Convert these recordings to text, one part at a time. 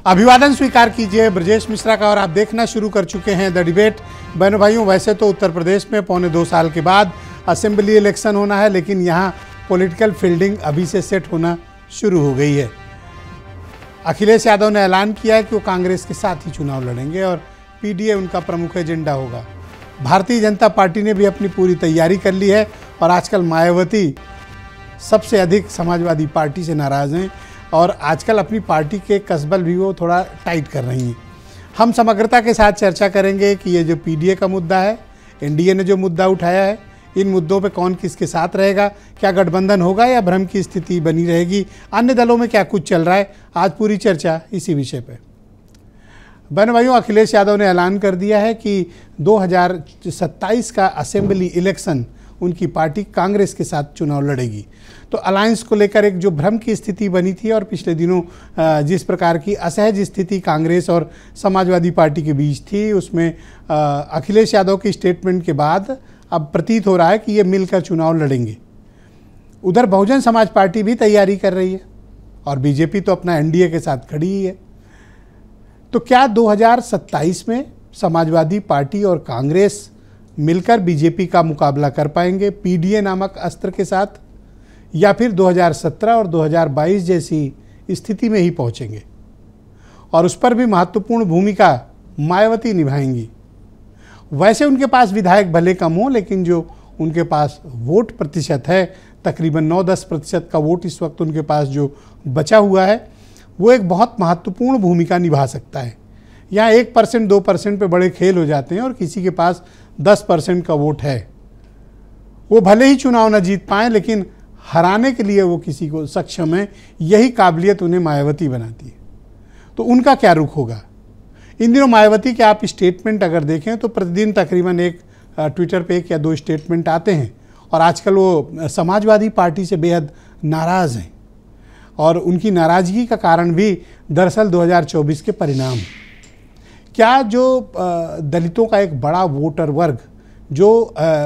अभिवादन स्वीकार कीजिए ब्रजेश मिश्रा का और आप देखना शुरू कर चुके हैं द डिबेट। बहनों भाइयों, वैसे तो उत्तर प्रदेश में पौने 2 साल के बाद असेंबली इलेक्शन होना है, लेकिन यहाँ पॉलिटिकल फील्डिंग अभी से सेट होना शुरू हो गई है। अखिलेश यादव ने ऐलान किया है कि वो कांग्रेस के साथ ही चुनाव लड़ेंगे और पीडीए उनका प्रमुख एजेंडा होगा। भारतीय जनता पार्टी ने भी अपनी पूरी तैयारी कर ली है और आजकल मायावती सबसे अधिक समाजवादी पार्टी से नाराज़ हैं और आजकल अपनी पार्टी के कसबल भी वो थोड़ा टाइट कर रही हैं। हम समग्रता के साथ चर्चा करेंगे कि ये जो पीडीए का मुद्दा है, एनडीए ने जो मुद्दा उठाया है, इन मुद्दों पे कौन किसके साथ रहेगा, क्या गठबंधन होगा या भ्रम की स्थिति बनी रहेगी, अन्य दलों में क्या कुछ चल रहा है, आज पूरी चर्चा इसी विषय पे। बहनों भाइयों, अखिलेश यादव ने ऐलान कर दिया है कि 2027 का असेंबली इलेक्शन उनकी पार्टी कांग्रेस के साथ चुनाव लड़ेगी। तो अलायंस को लेकर एक जो भ्रम की स्थिति बनी थी और पिछले दिनों जिस प्रकार की असहज स्थिति कांग्रेस और समाजवादी पार्टी के बीच थी, उसमें अखिलेश यादव की स्टेटमेंट के बाद अब प्रतीत हो रहा है कि ये मिलकर चुनाव लड़ेंगे। उधर बहुजन समाज पार्टी भी तैयारी कर रही है और बीजेपी तो अपना एनडीए के साथ खड़ी ही है। तो क्या 2027 में समाजवादी पार्टी और कांग्रेस मिलकर बीजेपी का मुकाबला कर पाएंगे पीडीए नामक अस्त्र के साथ, या फिर 2017 और 2022 जैसी स्थिति में ही पहुंचेंगे? और उस पर भी महत्वपूर्ण भूमिका मायावती निभाएंगी। वैसे उनके पास विधायक भले कम हो, लेकिन जो उनके पास वोट प्रतिशत है, तकरीबन 9-10% का वोट इस वक्त उनके पास जो बचा हुआ है, वो एक बहुत महत्वपूर्ण भूमिका निभा सकता है। यहाँ 1% 2% पे बड़े खेल हो जाते हैं और किसी के पास 10% का वोट है, वो भले ही चुनाव न जीत पाएँ, लेकिन हराने के लिए वो किसी को सक्षम है। यही काबिलियत उन्हें मायावती बनाती है। तो उनका क्या रुख होगा? इन दिनों मायावती के आप स्टेटमेंट अगर देखें तो प्रतिदिन तकरीबन एक ट्विटर पे 1 या 2 स्टेटमेंट आते हैं और आजकल वो समाजवादी पार्टी से बेहद नाराज़ हैं और उनकी नाराज़गी का कारण भी दरअसल 2024 के परिणाम। क्या जो दलितों का एक बड़ा वोटर वर्ग जो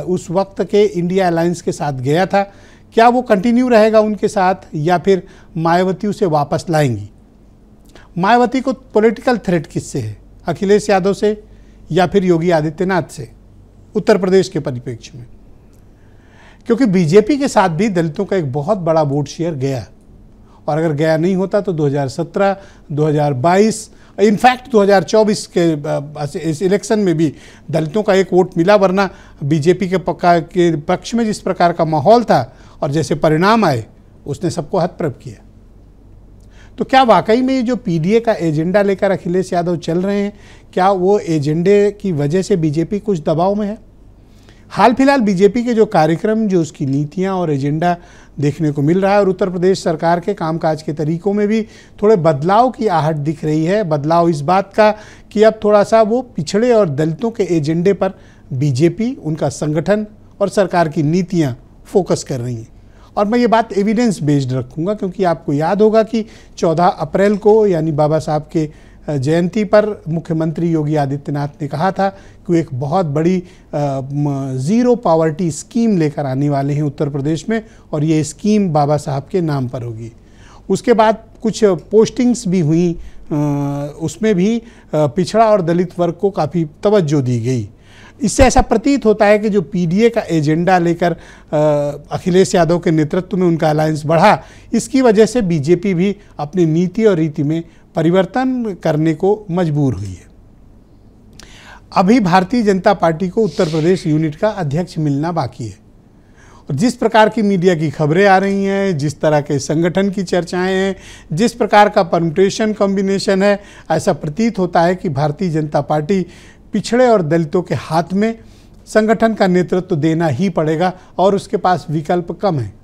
उस वक्त के इंडिया अलायंस के साथ गया था, क्या वो कंटिन्यू रहेगा उनके साथ या फिर मायावती उसे वापस लाएंगी? मायावती को पॉलिटिकल थ्रेट किससे है? अखिलेश यादव से या फिर योगी आदित्यनाथ से उत्तर प्रदेश के परिप्रेक्ष्य में? क्योंकि बीजेपी के साथ भी दलितों का एक बहुत बड़ा वोट शेयर गया और अगर गया नहीं होता तो 2017, 2022, इनफैक्ट 2024 के इस इलेक्शन में भी दलितों का एक वोट मिला, वरना बीजेपी के पक्ष में जिस प्रकार का माहौल था और जैसे परिणाम आए उसने सबको हतप्रभ किया। तो क्या वाकई में ये जो पीडीए का एजेंडा लेकर अखिलेश यादव चल रहे हैं, क्या वो एजेंडे की वजह से बीजेपी कुछ दबाव में है? हाल फिलहाल बीजेपी के जो कार्यक्रम, जो उसकी नीतियां और एजेंडा देखने को मिल रहा है और उत्तर प्रदेश सरकार के कामकाज के तरीकों में भी थोड़े बदलाव की आहट दिख रही है। बदलाव इस बात का कि अब थोड़ा सा वो पिछड़े और दलितों के एजेंडे पर बीजेपी, उनका संगठन और सरकार की नीतियां फोकस कर रही हैं। और मैं ये बात एविडेंस बेस्ड रखूँगा क्योंकि आपको याद होगा कि 14 अप्रैल को यानी बाबा साहब के जयंती पर मुख्यमंत्री योगी आदित्यनाथ ने कहा था कि वो एक बहुत बड़ी ज़ीरो पॉवर्टी स्कीम लेकर आने वाले हैं उत्तर प्रदेश में और ये स्कीम बाबा साहब के नाम पर होगी। उसके बाद कुछ पोस्टिंग्स भी हुई, उसमें भी पिछड़ा और दलित वर्ग को काफ़ी तवज्जो दी गई। इससे ऐसा प्रतीत होता है कि जो पीडीए का एजेंडा लेकर अखिलेश यादव के नेतृत्व में उनका अलायंस बढ़ा, इसकी वजह से बीजेपी भी अपनी नीति और रीति में परिवर्तन करने को मजबूर हुई है। अभी भारतीय जनता पार्टी को उत्तर प्रदेश यूनिट का अध्यक्ष मिलना बाकी है और जिस प्रकार की मीडिया की खबरें आ रही हैं, जिस तरह के संगठन की चर्चाएं हैं, जिस प्रकार का परम्यूटेशन कॉम्बिनेशन है, ऐसा प्रतीत होता है कि भारतीय जनता पार्टी पिछड़े और दलितों के हाथ में संगठन का नेतृत्व देना ही पड़ेगा और उसके पास विकल्प कम है।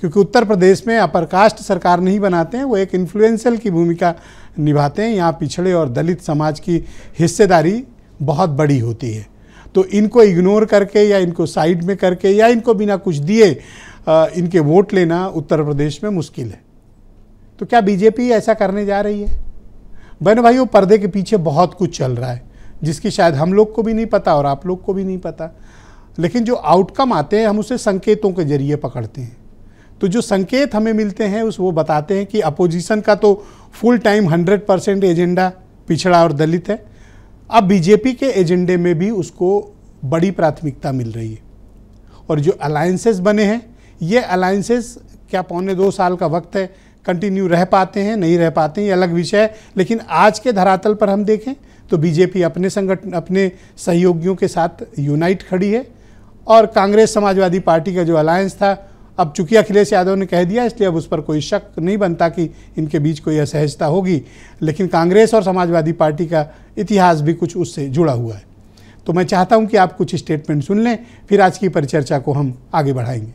क्योंकि उत्तर प्रदेश में अपर कास्ट सरकार नहीं बनाते हैं, वो एक इन्फ्लुएंशियल की भूमिका निभाते हैं। यहाँ पिछड़े और दलित समाज की हिस्सेदारी बहुत बड़ी होती है। तो इनको इग्नोर करके या इनको साइड में करके या इनको बिना कुछ दिए इनके वोट लेना उत्तर प्रदेश में मुश्किल है। तो क्या बीजेपी ऐसा करने जा रही है? बहनों भाइयों, पर्दे के पीछे बहुत कुछ चल रहा है जिसकी शायद हम लोग को भी नहीं पता और आप लोग को भी नहीं पता, लेकिन जो आउटकम आते हैं हम उसे संकेतों के जरिए पकड़ते हैं। तो जो संकेत हमें मिलते हैं वो बताते हैं कि अपोजिशन का तो फुल टाइम 100% एजेंडा पिछड़ा और दलित है। अब बीजेपी के एजेंडे में भी उसको बड़ी प्राथमिकता मिल रही है। और जो अलायंसेस बने हैं, ये अलायंसेस क्या 1.25 साल का वक्त है, कंटिन्यू रह पाते हैं नहीं रह पाते हैं, ये अलग विषय है। लेकिन आज के धरातल पर हम देखें तो बीजेपी अपने संगठन, अपने सहयोगियों के साथ यूनाइट खड़ी है। और कांग्रेस समाजवादी पार्टी का जो अलायंस था, अब चूंकि अखिलेश यादव ने कह दिया इसलिए अब उस पर कोई शक नहीं बनता कि इनके बीच कोई असहजता होगी। लेकिन कांग्रेस और समाजवादी पार्टी का इतिहास भी कुछ उससे जुड़ा हुआ है। तो मैं चाहता हूं कि आप कुछ स्टेटमेंट सुन लें, फिर आज की परिचर्चा को हम आगे बढ़ाएंगे।